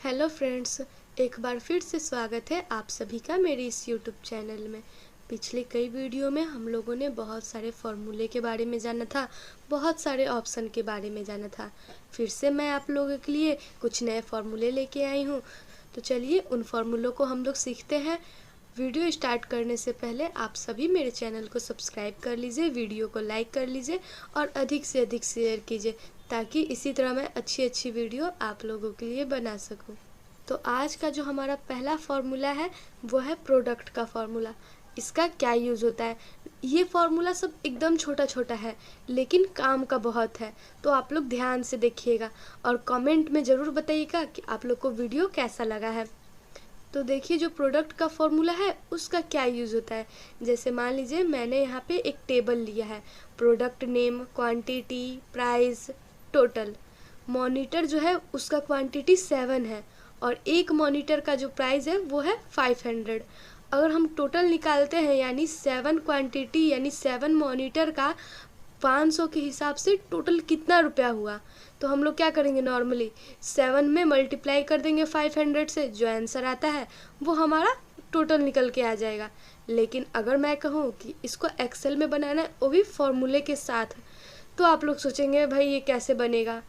Hello friends, एक बार फिर से स्वागत है आप सभी का मेरे इस यूट्यूब चैनल में। पिछले कई वीडियो में हम लोगों ने बहुत सारे फॉर्मूले के बारे में जाना था, बहुत सारे ऑप्शन के बारे में जाना था। फिर से मैं आप लोगों के लिए कुछ नए फॉर्मूले लेके आई हूँ। तो चलिए उन फॉर्मूलों को हम लोग सीखते हैं। वीडियो स्टार्ट करने से पहले आप सभी मेरे चैनल को सब्सक्राइब कर लीजिए, वीडियो को लाइक कर लीजिए और अधिक से अधिक शेयर कीजिए, ताकि इसी तरह मैं अच्छी अच्छी वीडियो आप लोगों के लिए बना सकूं। तो आज का जो हमारा पहला फॉर्मूला है वो है प्रोडक्ट का फॉर्मूला। इसका क्या यूज़ होता है? ये फॉर्मूला सब एकदम छोटा छोटा है, लेकिन काम का बहुत है। तो आप लोग ध्यान से देखिएगा और कमेंट में ज़रूर बताइएगा कि आप लोग को वीडियो कैसा लगा है। तो देखिए, जो प्रोडक्ट का फॉर्मूला है उसका क्या यूज़ होता है। जैसे मान लीजिए मैंने यहाँ पे एक टेबल लिया है, product name, quantity, price, total. Monitor जो है उसका क्वांटिटी 7 है और एक मॉनिटर का जो प्राइस है वो है 500। अगर हम टोटल निकालते हैं यानी 7 क्वांटिटी यानी 7 मॉनिटर का 500 के हिसाब से टोटल कितना रुपया हुआ, तो हम लोग क्या करेंगे, नॉर्मली 7 में मल्टीप्लाई कर देंगे 500 से, जो आंसर आता है वो हमारा टोटल निकल के आ जाएगा। लेकिन अगर मैं कहूँ कि इसको एक्सेल में बनाना है, वो भी फॉर्मूले के साथ, तो आप लोग सोचेंगे भाई ये कैसे बनेगा।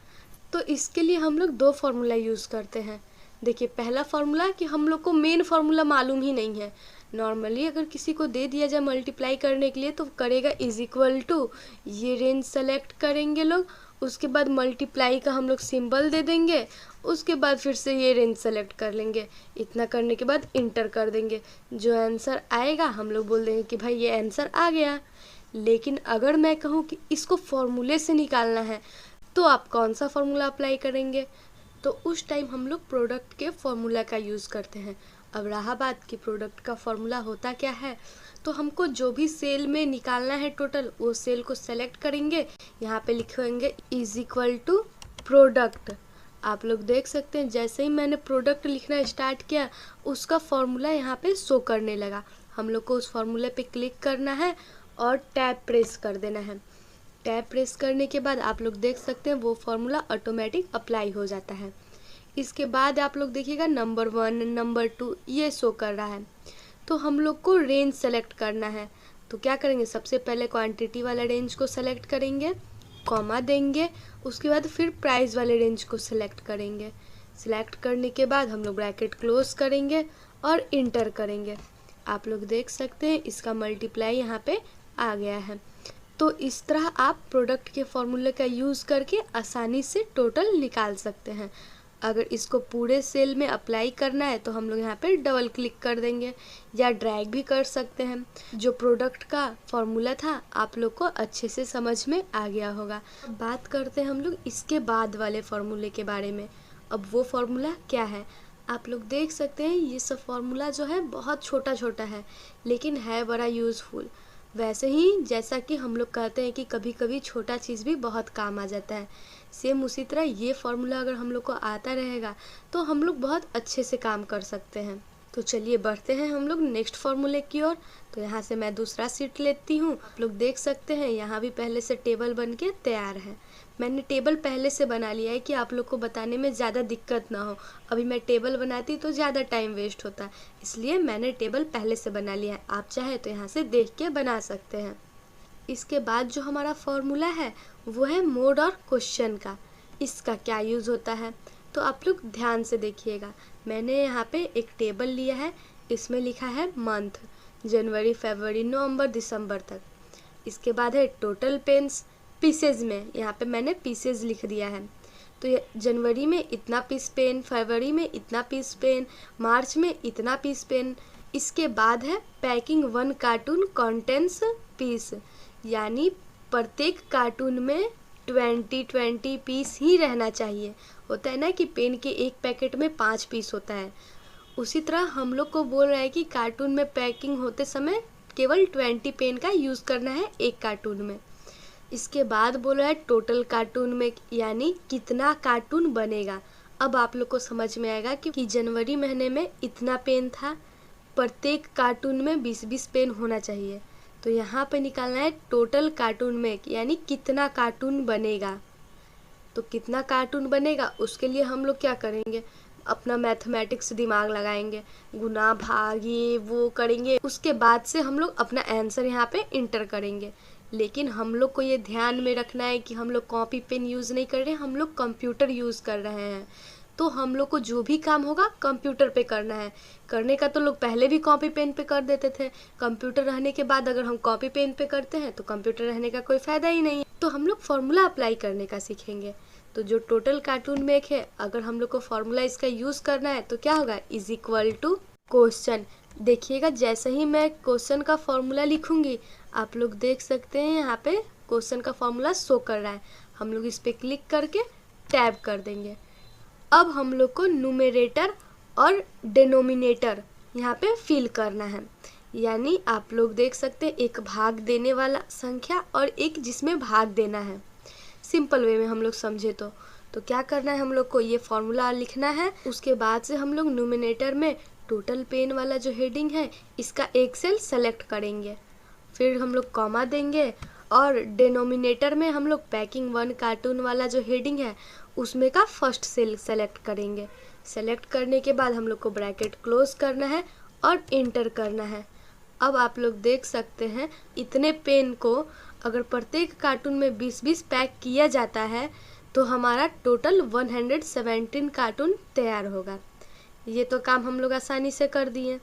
तो इसके लिए हम लोग दो फार्मूला यूज़ करते हैं। देखिए, पहला फार्मूला कि हम लोग को मेन फार्मूला मालूम ही नहीं है। नॉर्मली अगर किसी को दे दिया जाए मल्टीप्लाई करने के लिए तो करेगा इज इक्वल टू, ये रेंज सेलेक्ट करेंगे लोग, उसके बाद मल्टीप्लाई का हम लोग सिंबल दे देंगे, उसके बाद फिर से ये रेंज सेलेक्ट कर लेंगे। इतना करने के बाद इंटर कर देंगे, जो आंसर आएगा हम लोग बोल देंगे कि भाई ये आंसर आ गया। लेकिन अगर मैं कहूँ कि इसको फॉर्मूले से निकालना है, तो आप कौन सा फॉर्मूला अप्लाई करेंगे? तो उस टाइम हम लोग प्रोडक्ट के फॉर्मूला का यूज़ करते हैं। अब रहा बात कि प्रोडक्ट का फॉर्मूला होता क्या है, तो हमको जो भी सेल में निकालना है टोटल, वो सेल को सेलेक्ट करेंगे, यहाँ पे लिखेंगे इज इक्वल टू प्रोडक्ट। आप लोग देख सकते हैं जैसे ही मैंने प्रोडक्ट लिखना स्टार्ट किया, उसका फॉर्मूला यहाँ पे शो करने लगा। हम लोग को उस फॉर्मूले पे क्लिक करना है और टैब प्रेस कर देना है। टैब प्रेस करने के बाद आप लोग देख सकते हैं वो फॉर्मूला ऑटोमेटिक अप्लाई हो जाता है। इसके बाद आप लोग देखिएगा नंबर 1, नंबर 2 ये शो कर रहा है। तो हम लोग को रेंज सेलेक्ट करना है, तो क्या करेंगे, सबसे पहले क्वांटिटी वाला रेंज को सेलेक्ट करेंगे, कॉमा देंगे, उसके बाद फिर प्राइस वाले रेंज को सेलेक्ट करेंगे। सिलेक्ट करने के बाद हम लोग ब्रैकेट क्लोज करेंगे और इंटर करेंगे। आप लोग देख सकते हैं इसका मल्टीप्लाई यहाँ पे आ गया है। तो इस तरह आप प्रोडक्ट के फॉर्मूले का यूज़ करके आसानी से टोटल निकाल सकते हैं। अगर इसको पूरे सेल में अप्लाई करना है तो हम लोग यहाँ पे डबल क्लिक कर देंगे या ड्रैग भी कर सकते हैं। जो प्रोडक्ट का फॉर्मूला था आप लोग को अच्छे से समझ में आ गया होगा। अब बात करते हैं हम लोग इसके बाद वाले फॉर्मूले के बारे में। अब वो फॉर्मूला क्या है, आप लोग देख सकते हैं ये सब फॉर्मूला जो है बहुत छोटा छोटा है, लेकिन है बड़ा यूज़फुल। वैसे ही जैसा कि हम लोग कहते हैं कि कभी कभी छोटा चीज़ भी बहुत काम आ जाता है, सेम उसी तरह ये फॉर्मूला अगर हम लोग को आता रहेगा तो हम लोग बहुत अच्छे से काम कर सकते हैं। तो चलिए बढ़ते हैं हम लोग नेक्स्ट फॉर्मूले की ओर। तो यहाँ से मैं दूसरा सीट लेती हूँ। आप लोग देख सकते हैं यहाँ भी पहले से टेबल बन के तैयार है। मैंने टेबल पहले से बना लिया है कि आप लोग को बताने में ज़्यादा दिक्कत ना हो। अभी मैं टेबल बनाती तो ज़्यादा टाइम वेस्ट होता, इसलिए मैंने टेबल पहले से बना लिया है। आप चाहे तो यहाँ से देख के बना सकते हैं। इसके बाद जो हमारा फॉर्मूला है वो है मोड और क्वेश्चन का। इसका क्या यूज़ होता है, तो आप लोग ध्यान से देखिएगा। मैंने यहाँ पे एक टेबल लिया है, इसमें लिखा है मंथ, जनवरी, फरवरी, नवंबर, दिसंबर तक। इसके बाद है टोटल पेन्स, पीसेज में यहाँ पे मैंने पीसेज लिख दिया है। तो ये जनवरी में इतना पीस पेन, फरवरी में इतना पीस पेन, मार्च में इतना पीस पेन। इसके बाद है पैकिंग 1 कार्टून कंटेंट्स पीस, यानी प्रत्येक कार्टून में 20 पीस ही रहना चाहिए। होता है ना कि पेन के एक पैकेट में 5 पीस होता है, उसी तरह हम लोग को बोल रहा है कि कार्टून में पैकिंग होते समय केवल 20 पेन का यूज़ करना है एक कार्टून में। इसके बाद बोल रहा है टोटल कार्टून में, यानी कितना कार्टून बनेगा। अब आप लोग को समझ में आएगा कि जनवरी महीने में इतना पेन था, प्रत्येक कार्टून में 20-20 पेन होना चाहिए। तो यहाँ पे निकालना है टोटल कार्टून में, यानी कितना कार्टून बनेगा। तो कितना कार्टून बनेगा उसके लिए हम लोग क्या करेंगे, अपना मैथमेटिक्स दिमाग लगाएंगे, गुना भाग ये वो करेंगे, उसके बाद से हम लोग अपना आंसर यहाँ पे इंटर करेंगे। लेकिन हम लोग को ये ध्यान में रखना है कि हम लोग कॉपी पेन यूज़ नहीं कर रहे हैं, हम लोग कंप्यूटर यूज़ कर रहे हैं। तो हम लोग को जो भी काम होगा कंप्यूटर पे करना है। करने का तो लोग पहले भी कॉपी पेन पे कर देते थे, कंप्यूटर रहने के बाद अगर हम कॉपी पेन पे करते हैं तो कंप्यूटर रहने का कोई फ़ायदा ही नहीं है। तो हम लोग फार्मूला अप्लाई करने का सीखेंगे। तो जो टोटल कार्टून मेक है, अगर हम लोग को फार्मूला इसका यूज़ करना है तो क्या होगा, इज इक्वल टू क्वेश्चन। देखिएगा जैसे ही मैं क्वेश्चन का फॉर्मूला लिखूंगी, आप लोग देख सकते हैं यहाँ पे क्वेश्चन का फॉर्मूला शो कर रहा है। हम लोग इस पर क्लिक करके टैब कर देंगे। अब हम लोग को न्यूमरेटर और डिनोमिनेटर यहाँ पे फिल करना है। यानी आप लोग देख सकते हैं एक भाग देने वाला संख्या और एक जिसमें भाग देना है। सिंपल वे में हम लोग समझे तो क्या करना है, हम लोग को ये फॉर्मूला लिखना है। उसके बाद से हम लोग न्यूमरेटर में टोटल पेन वाला जो हेडिंग है इसका एक सेल सेलेक्ट करेंगे, फिर हम लोग कॉमा देंगे और डिनोमिनेटर में हम लोग पैकिंग 1 कार्टून वाला जो हेडिंग है उसमें का फर्स्ट सेल सेलेक्ट करेंगे। सेलेक्ट करने के बाद हम लोग को ब्रैकेट क्लोज करना है और इंटर करना है। अब आप लोग देख सकते हैं इतने पेन को अगर प्रत्येक कार्टून में 20-20 पैक किया जाता है तो हमारा टोटल 117 कार्टून तैयार होगा। ये तो काम हम लोग आसानी से कर दिए।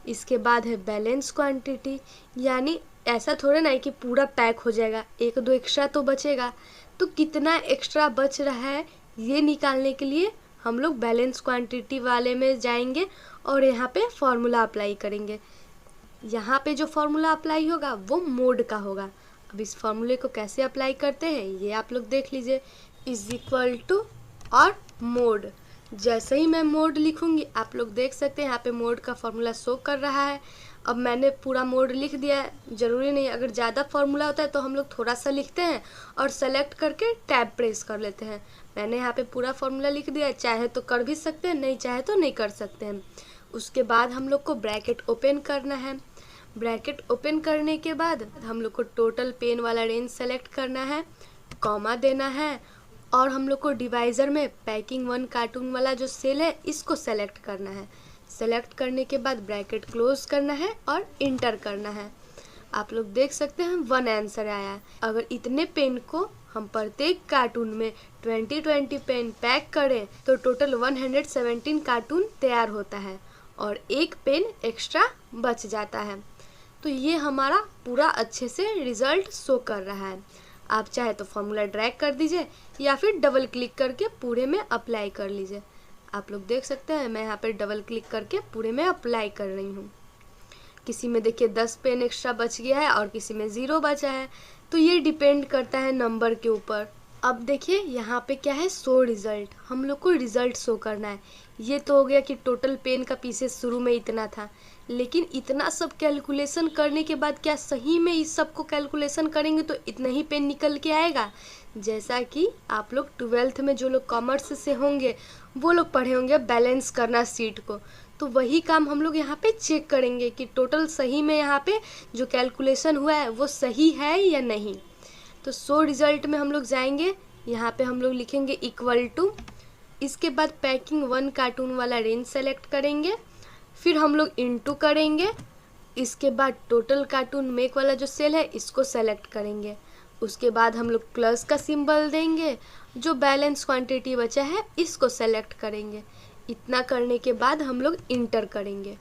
इसके बाद है बैलेंस क्वांटिटी, यानी ऐसा थोड़ा ना है कि पूरा पैक हो जाएगा, एक दो एक्स्ट्रा तो बचेगा। तो कितना एक्स्ट्रा बच रहा है ये निकालने के लिए हम लोग बैलेंस क्वांटिटी वाले में जाएंगे और यहाँ पे फॉर्मूला अप्लाई करेंगे। यहाँ पे जो फॉर्मूला अप्लाई होगा वो मोड का होगा। अब इस फॉर्मूले को कैसे अप्लाई करते हैं ये आप लोग देख लीजिए। इज इक्वल टू और मोड, जैसे ही मैं मोड लिखूंगी आप लोग देख सकते हैं यहाँ पे मोड का फॉर्मूला शो कर रहा है। अब मैंने पूरा मोड लिख दिया है, ज़रूरी नहीं, अगर ज़्यादा फॉर्मूला होता है तो हम लोग थोड़ा सा लिखते हैं और सेलेक्ट करके टैब प्रेस कर लेते हैं। मैंने यहाँ पे पूरा फॉर्मूला लिख दिया है, चाहे तो कर भी सकते हैं, नहीं चाहे तो नहीं कर सकते हैं। उसके बाद हम लोग को ब्रैकेट ओपन करना है। ब्रैकेट ओपन करने के बाद हम लोग को टोटल पेन वाला रेंज सेलेक्ट करना है, कॉमा देना है और हम लोग को डिवाइज़र में पैकिंग 1 कार्टून वाला जो सेल है इसको सेलेक्ट करना है। सेलेक्ट करने के बाद ब्रैकेट क्लोज करना है और इंटर करना है। आप लोग देख सकते हैं 1 आंसर आया है। अगर इतने पेन को हम प्रत्येक कार्टून में 20-20 पेन पैक करें तो टोटल 117 कार्टून तैयार होता है और एक पेन एक्स्ट्रा बच जाता है। तो ये हमारा पूरा अच्छे से रिजल्ट शो कर रहा है। आप चाहे तो फॉर्मूला ड्रैग कर दीजिए या फिर डबल क्लिक करके पूरे में अप्लाई कर लीजिए। आप लोग देख सकते हैं मैं यहाँ पे डबल क्लिक करके पूरे में अप्लाई कर रही हूँ। किसी में देखिए 10 पेन एक्स्ट्रा बच गया है और किसी में 0 बचा है, तो ये डिपेंड करता है नंबर के ऊपर। अब देखिए यहाँ पे क्या है, शो रिजल्ट, हम लोग को रिजल्ट शो करना है। ये तो हो गया कि टोटल पेन का पीसेस शुरू में इतना था, लेकिन इतना सब कैलकुलेशन करने के बाद क्या सही में इस सब को कैलकुलेशन करेंगे तो इतना ही पेन निकल के आएगा? जैसा कि आप लोग 12th में जो लोग कॉमर्स से होंगे वो लोग पढ़े होंगे बैलेंस करना शीट को, तो वही काम हम लोग यहाँ पे चेक करेंगे कि टोटल सही में यहाँ पे जो कैलकुलेशन हुआ है वो सही है या नहीं। तो शो रिजल्ट में हम लोग जाएंगे, यहाँ पे हम लोग लिखेंगे इक्वल टू, इसके बाद पैकिंग 1 कार्टून वाला रेंज सेलेक्ट करेंगे, फिर हम लोग इनटू करेंगे, इसके बाद टोटल कार्टून मेक वाला जो सेल है इसको सेलेक्ट करेंगे, उसके बाद हम लोग प्लस का सिंबल देंगे, जो बैलेंस क्वांटिटी बचा है इसको सेलेक्ट करेंगे। इतना करने के बाद हम लोग इंटर करेंगे।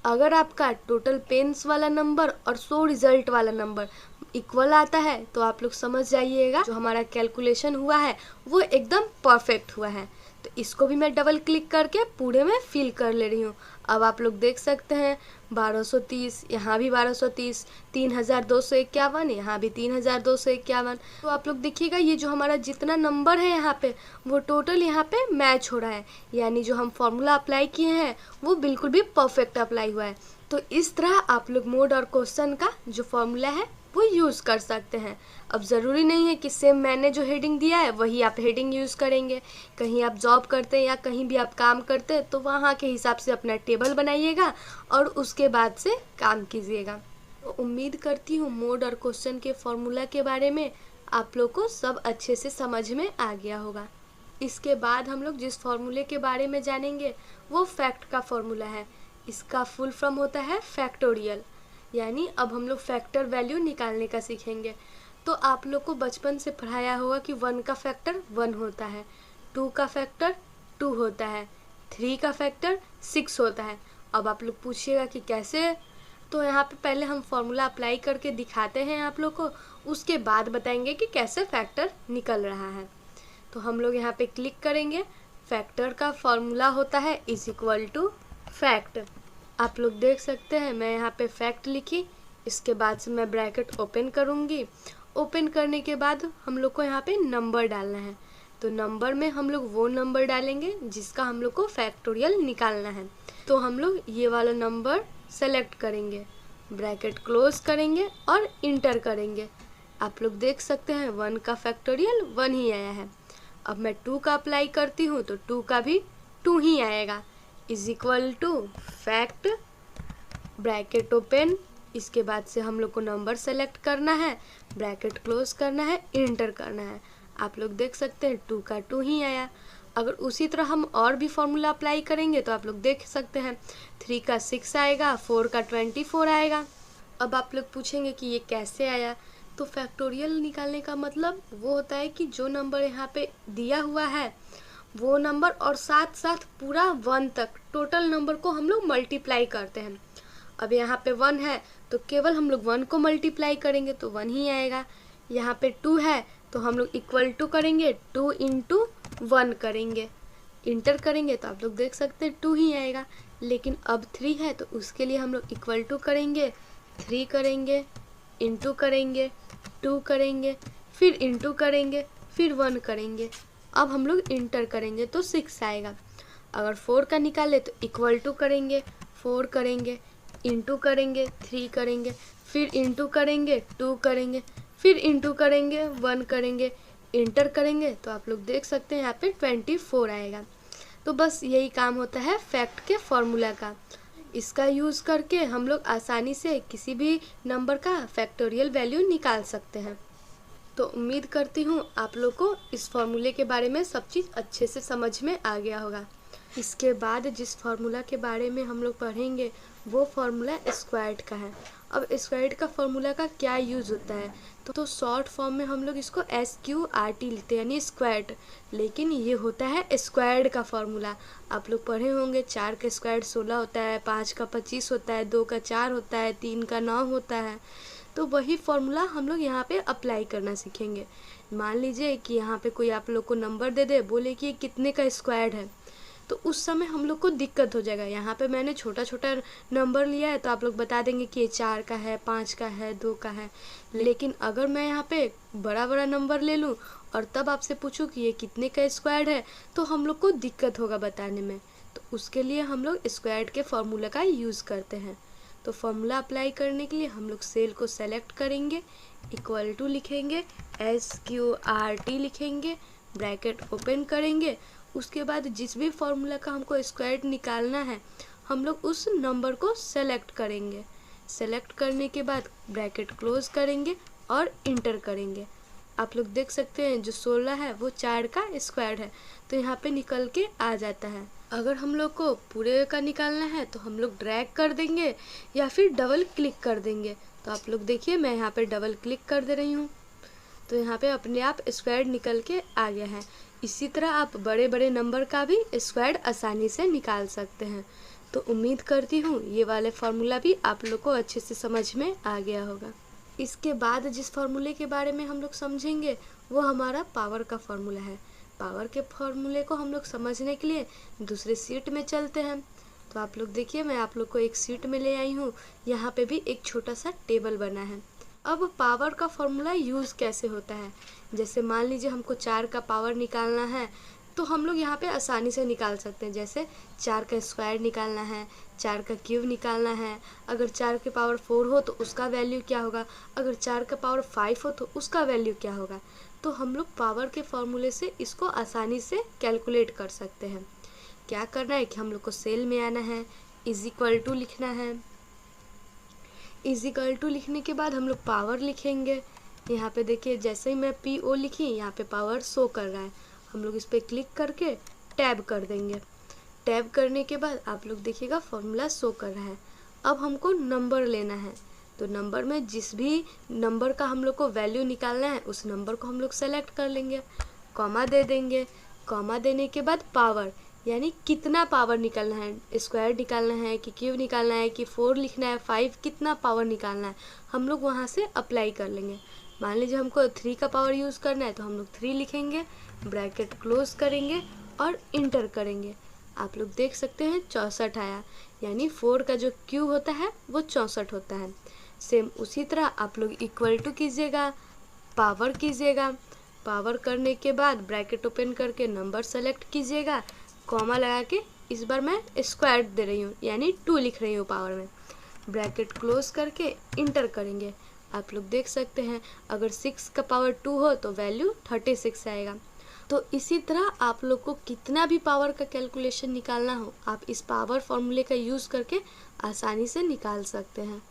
अगर आपका टोटल पेन्स वाला नंबर और शो रिजल्ट वाला नंबर इक्वल आता है तो आप लोग समझ जाइएगा जो हमारा कैलकुलेशन हुआ है वो एकदम परफेक्ट हुआ है। तो इसको भी मैं डबल क्लिक करके पूरे में फिल कर ले रही हूँ। अब आप लोग देख सकते हैं 1230, यहाँ भी 1230, 3251, यहाँ भी 3251। तो आप लोग देखिएगा ये जो हमारा जितना नंबर है यहाँ पे वो टोटल यहाँ पे मैच हो रहा है, यानी जो हम फॉर्मूला अप्लाई किए हैं वो बिल्कुल भी परफेक्ट अप्लाई हुआ है। तो इस तरह आप लोग मोड और क्वेश्चन का जो फॉर्मूला है वो यूज़ कर सकते हैं। अब ज़रूरी नहीं है कि सेम मैंने जो हेडिंग दिया है वही आप हेडिंग यूज़ करेंगे। कहीं आप जॉब करते हैं या कहीं भी आप काम करते हैं तो वहाँ के हिसाब से अपना टेबल बनाइएगा और उसके बाद से काम कीजिएगा। तो उम्मीद करती हूँ मोड और क्वेश्चन के फॉर्मूला के बारे में आप लोग को सब अच्छे से समझ में आ गया होगा। इसके बाद हम लोग जिस फॉर्मूले के बारे में जानेंगे वो फैक्ट का फॉर्मूला है। इसका फुल फॉर्म होता है फैक्टोरियल, यानी अब हम लोग फैक्टर वैल्यू निकालने का सीखेंगे। तो आप लोग को बचपन से पढ़ाया होगा कि 1 का फैक्टर 1 होता है, 2 का फैक्टर 2 होता है, 3 का फैक्टर 6 होता है। अब आप लोग पूछिएगा कि कैसे, तो यहाँ पे पहले हम फॉर्मूला अप्लाई करके दिखाते हैं आप लोग को, उसके बाद बताएंगे कि कैसे फैक्टर निकल रहा है। तो हम लोग यहाँ पे क्लिक करेंगे। फैक्टर का फॉर्मूला होता है इज इक्वल टू फैक्ट। आप लोग देख सकते हैं मैं यहाँ पे फैक्ट लिखी, इसके बाद से मैं ब्रैकेट ओपन करूँगी। ओपन करने के बाद हम लोग को यहाँ पे नंबर डालना है। तो नंबर में हम लोग वो नंबर डालेंगे जिसका हम लोग को फैक्टोरियल निकालना है। तो हम लोग ये वाला नंबर सेलेक्ट करेंगे, ब्रैकेट क्लोज करेंगे और इंटर करेंगे। आप लोग देख सकते हैं 1 का फैक्टोरियल 1 ही आया है। अब मैं 2 का अप्लाई करती हूँ तो 2 का भी 2 ही आएगा। Is equal to fact, bracket open, इसके बाद से हम लोग को नंबर सेलेक्ट करना है, ब्रैकेट क्लोज करना है, इंटर करना है। आप लोग देख सकते हैं 2 का 2 ही आया। अगर उसी तरह हम और भी फॉर्मूला अप्लाई करेंगे तो आप लोग देख सकते हैं 3 का 6 आएगा, 4 का 24 आएगा। अब आप लोग पूछेंगे कि ये कैसे आया। तो फैक्टोरियल निकालने का मतलब वो होता है कि जो नंबर यहाँ पे दिया हुआ है वो नंबर और साथ साथ पूरा 1 तक टोटल नंबर को हम लोग मल्टीप्लाई करते हैं। अब यहाँ पे 1 है तो केवल हम लोग 1 को मल्टीप्लाई करेंगे तो 1 ही आएगा। यहाँ पे 2 है तो हम लोग इक्वल टू करेंगे, 2 इंटू 1 करेंगे, इंटर करेंगे तो आप लोग देख सकते हैं 2 ही आएगा। लेकिन अब 3 है तो उसके लिए हम लोग इक्वल टू करेंगे, 3 करेंगे, इंटू करेंगे, 2 करेंगे, फिर इंटू करेंगे, फिर 1 करेंगे। अब हम लोग इंटर करेंगे तो 6 आएगा। अगर 4 का निकाले तो इक्वल टू करेंगे, 4 करेंगे, इंटू करेंगे, 3 करेंगे, फिर इंटू करेंगे, 2 करेंगे, फिर इंटू करेंगे, 1 करेंगे, इंटर करेंगे तो आप लोग देख सकते हैं यहाँ पे 24 आएगा। तो बस यही काम होता है फैक्ट के फॉर्मूला का। इसका यूज़ करके हम लोग आसानी से किसी भी नंबर का फैक्टोरियल वैल्यू निकाल सकते हैं। तो उम्मीद करती हूँ आप लोग को इस फॉर्मूले के बारे में सब चीज़ अच्छे से समझ में आ गया होगा। इसके बाद जिस फार्मूला के बारे में हम लोग पढ़ेंगे वो फार्मूला स्क्वायर्ड का है। अब स्क्वायर्ड का फार्मूला का क्या यूज़ होता है, तो शॉर्ट फॉर्म में हम लोग इसको SQRT लिखते हैं, यानी स्क्वायर्ड, लेकिन ये होता है स्क्वायर्ड का फार्मूला। आप लोग पढ़े होंगे 4 का स्क्वायर्ड 16 होता है, 5 का 25 होता है, 2 का 4 होता है, 3 का 9 होता है। तो वही फार्मूला हम लोग यहाँ पे अप्लाई करना सीखेंगे। मान लीजिए कि यहाँ पे कोई आप लोग को नंबर दे दे, बोले कि ये कितने का स्क्वायर्ड है, तो उस समय हम लोग को दिक्कत हो जाएगा। यहाँ पे मैंने छोटा छोटा नंबर लिया है तो आप लोग बता देंगे कि ये 4 का है, 5 का है, 2 का है। लेकिन अगर मैं यहाँ पे बड़ा बड़ा नंबर ले लूँ और तब आपसे पूछूँ कि ये कितने का स्क्वायर्ड है, तो हम लोग को दिक्कत होगा बताने में। तो उसके लिए हम लोग स्क्वायर्ड के फॉर्मूला का यूज़ करते हैं। तो फॉर्मूला अप्लाई करने के लिए हम लोग सेल को सेलेक्ट करेंगे, इक्वल टू लिखेंगे, SQRT लिखेंगे, ब्रैकेट ओपन करेंगे। उसके बाद जिस भी फॉर्मूला का हमको स्क्वायर्ड निकालना है हम लोग उस नंबर को सेलेक्ट करेंगे। सेलेक्ट करने के बाद ब्रैकेट क्लोज करेंगे और इंटर करेंगे। आप लोग देख सकते हैं जो 16 है वो 4 का स्क्वायर्ड है, तो यहाँ पे निकल के आ जाता है। अगर हम लोग को पूरे का निकालना है तो हम लोग ड्रैग कर देंगे या फिर डबल क्लिक कर देंगे। तो आप लोग देखिए मैं यहाँ पे डबल क्लिक कर दे रही हूँ, तो यहाँ पे अपने आप स्क्वायर्ड निकल के आ गया है। इसी तरह आप बड़े बड़े नंबर का भी स्क्वायर्ड आसानी से निकाल सकते हैं। तो उम्मीद करती हूँ ये वाले फार्मूला भी आप लोग को अच्छे से समझ में आ गया होगा। इसके बाद जिस फार्मूले के बारे में हम लोग समझेंगे वो हमारा पावर का फार्मूला है। पावर के फार्मूले को हम लोग समझने के लिए दूसरे शीट में चलते हैं। तो आप लोग देखिए मैं आप लोग को एक शीट में ले आई हूँ, यहाँ पे भी एक छोटा सा टेबल बना है। अब पावर का फॉर्मूला यूज़ कैसे होता है, जैसे मान लीजिए हमको 4 का पावर निकालना है तो हम लोग यहाँ पे आसानी से निकाल सकते हैं। जैसे 4 का स्क्वायर निकालना है, 4 का क्यूब निकालना है, अगर 4 के पावर 4 हो तो उसका वैल्यू क्या होगा, अगर 4 का पावर 5 हो तो उसका वैल्यू क्या होगा। तो हम लोग पावर के फॉर्मूले से इसको आसानी से कैलकुलेट कर सकते हैं। क्या करना है कि हम लोग को सेल में आना है, इज इक्वल टू लिखना है। इज इक्वल टू लिखने के बाद हम लोग पावर लिखेंगे। यहाँ पे देखिए जैसे ही मैं PO लिखी यहाँ पे पावर शो कर रहा है। हम लोग इस पर क्लिक करके टैब कर देंगे। टैब करने के बाद आप लोग देखिएगा फॉर्मूला शो कर रहा है। अब हमको नंबर लेना है, तो नंबर में जिस भी नंबर का हम लोग को वैल्यू निकालना है उस नंबर को हम लोग सेलेक्ट कर लेंगे, कॉमा दे देंगे। कॉमा देने के बाद पावर, यानी कितना पावर निकालना है, स्क्वायर निकालना है कि क्यूब निकालना है कि 4 लिखना है, 5, कितना पावर निकालना है हम लोग वहाँ से अप्लाई कर लेंगे। मान लीजिए हमको 3 का पावर यूज़ करना है तो हम लोग 3 लिखेंगे, ब्रैकेट क्लोज करेंगे और इंटर करेंगे। आप लोग देख सकते हैं 64 आया, यानी 4 का जो क्यूब होता है वो 64 होता है। सेम उसी तरह आप लोग इक्वल टू कीजिएगा, पावर कीजिएगा, पावर करने के बाद ब्रैकेट ओपन करके नंबर सेलेक्ट कीजिएगा, कॉमा लगा के इस बार मैं स्क्वायर दे रही हूँ यानी 2 लिख रही हूँ पावर में, ब्रैकेट क्लोज करके इंटर करेंगे। आप लोग देख सकते हैं अगर 6 का पावर 2 हो तो वैल्यू 36 आएगा। तो इसी तरह आप लोग को कितना भी पावर का कैलकुलेशन निकालना हो आप इस पावर फॉर्मूले का यूज़ करके आसानी से निकाल सकते हैं।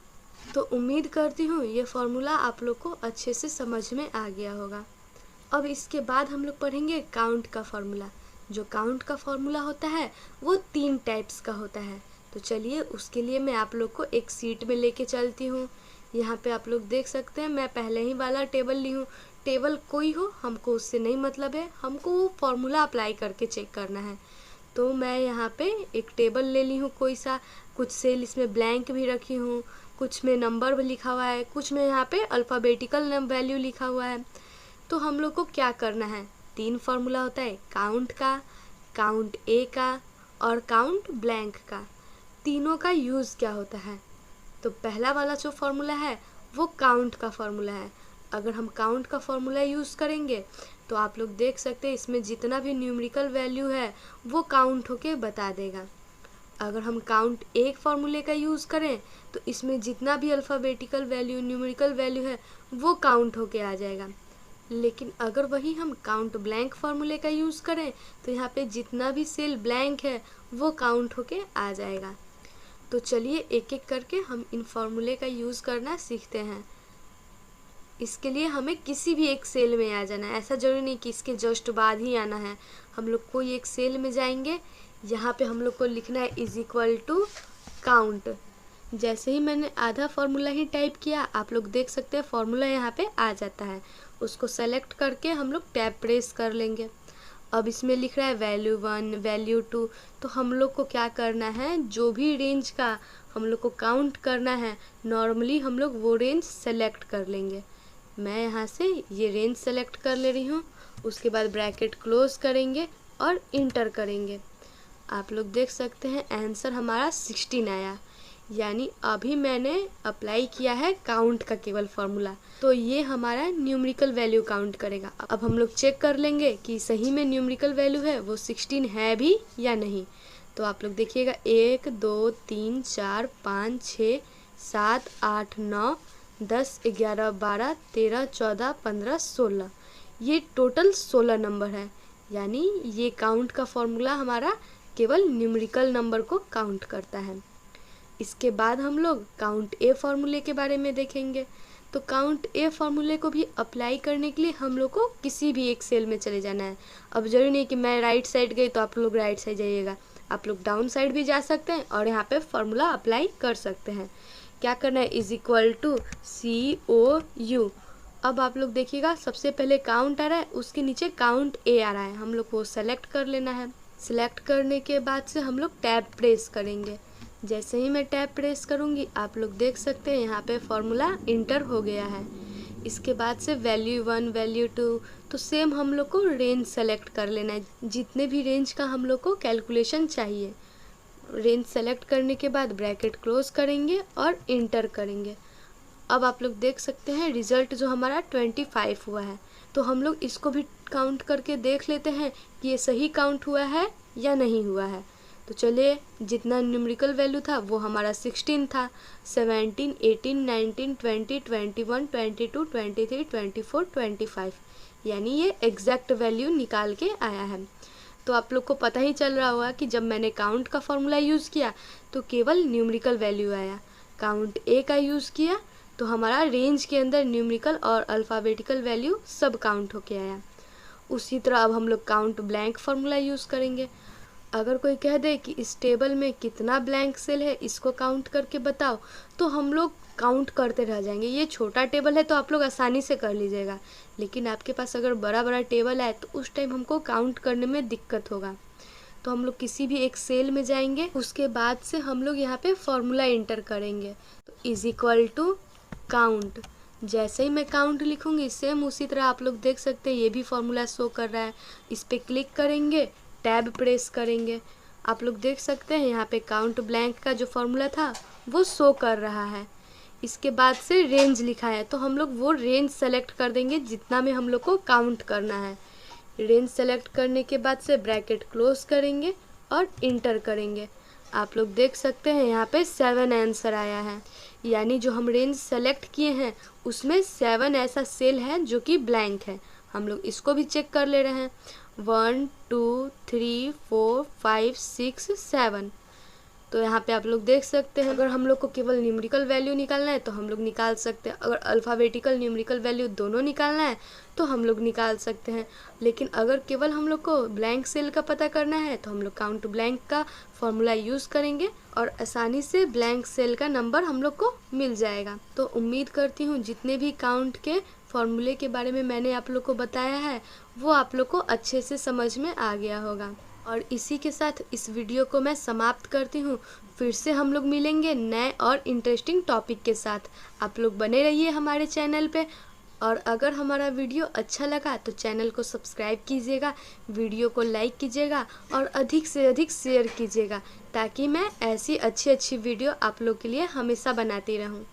तो उम्मीद करती हूँ ये फॉर्मूला आप लोग को अच्छे से समझ में आ गया होगा। अब इसके बाद हम लोग पढ़ेंगे काउंट का फॉर्मूला। जो काउंट का फॉर्मूला होता है वो 3 टाइप्स का होता है। तो चलिए उसके लिए मैं आप लोग को एक सीट में लेके चलती हूँ। यहाँ पे आप लोग देख सकते हैं मैं पहले ही वाला टेबल ली हूँ। टेबल कोई हो हमको उससे नहीं मतलब है, हमको वो फॉर्मूला अप्लाई करके चेक करना है। तो मैं यहाँ पे एक टेबल ले ली हूँ कोई सा, कुछ सेल इसमें ब्लैंक भी रखी हूँ, कुछ में नंबर भी लिखा हुआ है, कुछ में यहाँ पे अल्फ़ाबेटिकल वैल्यू लिखा हुआ है। तो हम लोग को क्या करना है, 3 फार्मूला होता है काउंट का, काउंट ए का और काउंट ब्लैंक का। तीनों का यूज़ क्या होता है, तो पहला वाला जो फार्मूला है वो काउंट का फार्मूला है। अगर हम काउंट का फार्मूला यूज़ करेंगे तो आप लोग देख सकते हैं इसमें जितना भी न्यूमेरिकल वैल्यू है वो काउंट होके बता देगा। अगर हम काउंट एक फार्मूले का यूज़ करें तो इसमें जितना भी अल्फ़ाबेटिकल वैल्यू न्यूमेरिकल वैल्यू है वो काउंट होके आ जाएगा। लेकिन अगर वही हम काउंट ब्लैंक फार्मूले का यूज़ करें तो यहाँ पे जितना भी सेल ब्लैंक है वो काउंट होके आ जाएगा। तो चलिए एक एक करके हम इन फार्मूले का यूज़ करना सीखते हैं। इसके लिए हमें किसी भी एक सेल में आ जाना है, ऐसा ज़रूरी नहीं कि इसके जस्ट बाद ही आना है। हम लोग कोई एक सेल में जाएंगे, यहाँ पे हम लोग को लिखना है इज इक्वल टू काउंट। जैसे ही मैंने आधा फार्मूला ही टाइप किया आप लोग देख सकते हैं फार्मूला यहाँ पे आ जाता है। उसको सेलेक्ट करके हम लोग टैब प्रेस कर लेंगे। अब इसमें लिख रहा है वैल्यू 1 वैल्यू 2, तो हम लोग को क्या करना है, जो भी रेंज का हम लोग को काउंट करना है नॉर्मली हम लोग वो रेंज सेलेक्ट कर लेंगे। मैं यहाँ से ये रेंज सेलेक्ट कर ले रही हूँ। उसके बाद ब्रैकेट क्लोज करेंगे और इंटर करेंगे। आप लोग देख सकते हैं आंसर हमारा 16 आया, यानी अभी मैंने अप्लाई किया है काउंट का केवल फार्मूला, तो ये हमारा न्यूमेरिकल वैल्यू काउंट करेगा। अब हम लोग चेक कर लेंगे कि सही में न्यूमेरिकल वैल्यू है वो 16 है भी या नहीं। तो आप लोग देखिएगा 1 2 3 4 5 6 7 8 9 10 11 12 13 14 15 16, ये टोटल 16 नंबर है। यानी ये काउंट का फॉर्मूला हमारा केवल न्यूमेरिकल नंबर को काउंट करता है। इसके बाद हम लोग काउंट ए फार्मूले के बारे में देखेंगे। तो काउंट ए फार्मूले को भी अप्लाई करने के लिए हम लोग को किसी भी एक सेल में चले जाना है। अब जरूरी नहीं कि मैं राइट साइड गई तो आप लोग राइट साइड जाइएगा, आप लोग डाउन साइड भी जा सकते हैं और यहाँ पे फार्मूला अप्लाई कर सकते हैं। क्या करना है, इज इक्वल टू COU। अब आप लोग देखिएगा सबसे पहले काउंट आ रहा है, उसके नीचे काउंट ए आ रहा है, हम लोग को सेलेक्ट कर लेना है। सिलेक्ट करने के बाद से हम लोग टैब प्रेस करेंगे। जैसे ही मैं टैब प्रेस करूँगी आप लोग देख सकते हैं यहाँ पे फॉर्मूला इंटर हो गया है। इसके बाद से वैल्यू 1 वैल्यू 2, तो सेम हम लोग को रेंज सेलेक्ट कर लेना है, जितने भी रेंज का हम लोग को कैलकुलेशन चाहिए। रेंज सेलेक्ट करने के बाद ब्रैकेट क्लोज करेंगे और इंटर करेंगे। अब आप लोग देख सकते हैं रिज़ल्ट जो हमारा 25 हुआ है। तो हम लोग इसको भी काउंट करके देख लेते हैं कि ये सही काउंट हुआ है या नहीं हुआ है। तो चलिए, जितना न्यूमेरिकल वैल्यू था वो हमारा 16 था, 17 18 19 20 21 22 23 24 25, यानी ये एग्जैक्ट वैल्यू निकाल के आया है। तो आप लोग को पता ही चल रहा होगा कि जब मैंने काउंट का फॉर्मूला यूज़ किया तो केवल न्यूमेरिकल वैल्यू आया, काउंट ए का यूज़ किया तो हमारा रेंज के अंदर न्यूमेरिकल और अल्फ़ाबेटिकल वैल्यू सब काउंट होके आया। उसी तरह अब हम लोग काउंट ब्लैंक फार्मूला यूज़ करेंगे। अगर कोई कह दे कि इस टेबल में कितना ब्लैंक सेल है इसको काउंट करके बताओ, तो हम लोग काउंट करते रह जाएंगे। ये छोटा टेबल है तो आप लोग आसानी से कर लीजिएगा, लेकिन आपके पास अगर बड़ा बड़ा टेबल है तो उस टाइम हमको काउंट करने में दिक्कत होगा। तो हम लोग किसी भी एक सेल में जाएंगे, उसके बाद से हम लोग यहाँ पे फॉर्मूला इंटर करेंगे। तो इज इक्वल टू काउंट, जैसे ही मैं काउंट लिखूंगी सेम उसी तरह आप लोग देख सकते हैं ये भी फॉर्मूला शो कर रहा है। इस पर क्लिक करेंगे, टैब प्रेस करेंगे, आप लोग देख सकते हैं यहाँ पे काउंट ब्लैंक का जो फॉर्मूला था वो शो कर रहा है। इसके बाद से रेंज लिखा है तो हम लोग वो रेंज सेलेक्ट कर देंगे जितना में हम लोग को काउंट करना है। रेंज सेलेक्ट करने के बाद से ब्रैकेट क्लोज करेंगे और इंटर करेंगे। आप लोग देख सकते हैं यहाँ पे 7 आंसर आया है, यानी जो हम रेंज सेलेक्ट किए हैं उसमें 7 ऐसा सेल है जो कि ब्लैंक है। हम लोग इसको भी चेक कर ले रहे हैं। 1 2 3 4 5 6 7। तो यहाँ पे आप लोग देख सकते हैं अगर हम लोग को केवल न्यूमेरिकल वैल्यू निकालना है तो हम लोग निकाल सकते हैं, अगर अल्फ़ाबेटिकल न्यूमेरिकल वैल्यू दोनों निकालना है तो हम लोग निकाल सकते हैं। लेकिन अगर केवल हम लोग को ब्लैंक सेल का पता करना है तो हम लोग काउंट ब्लैंक का फॉर्मूला यूज़ करेंगे और आसानी से ब्लैंक सेल का नंबर हम लोग को मिल जाएगा। तो उम्मीद करती हूँ जितने भी काउंट के फॉर्मूले के बारे में मैंने आप लोग को बताया है वो आप लोग को अच्छे से समझ में आ गया होगा। और इसी के साथ इस वीडियो को मैं समाप्त करती हूँ। फिर से हम लोग मिलेंगे नए और इंटरेस्टिंग टॉपिक के साथ। आप लोग बने रहिए हमारे चैनल पे, और अगर हमारा वीडियो अच्छा लगा तो चैनल को सब्सक्राइब कीजिएगा, वीडियो को लाइक कीजिएगा और अधिक से अधिक शेयर कीजिएगा, ताकि मैं ऐसी अच्छी वीडियो आप लोग के लिए हमेशा बनाती रहूँ।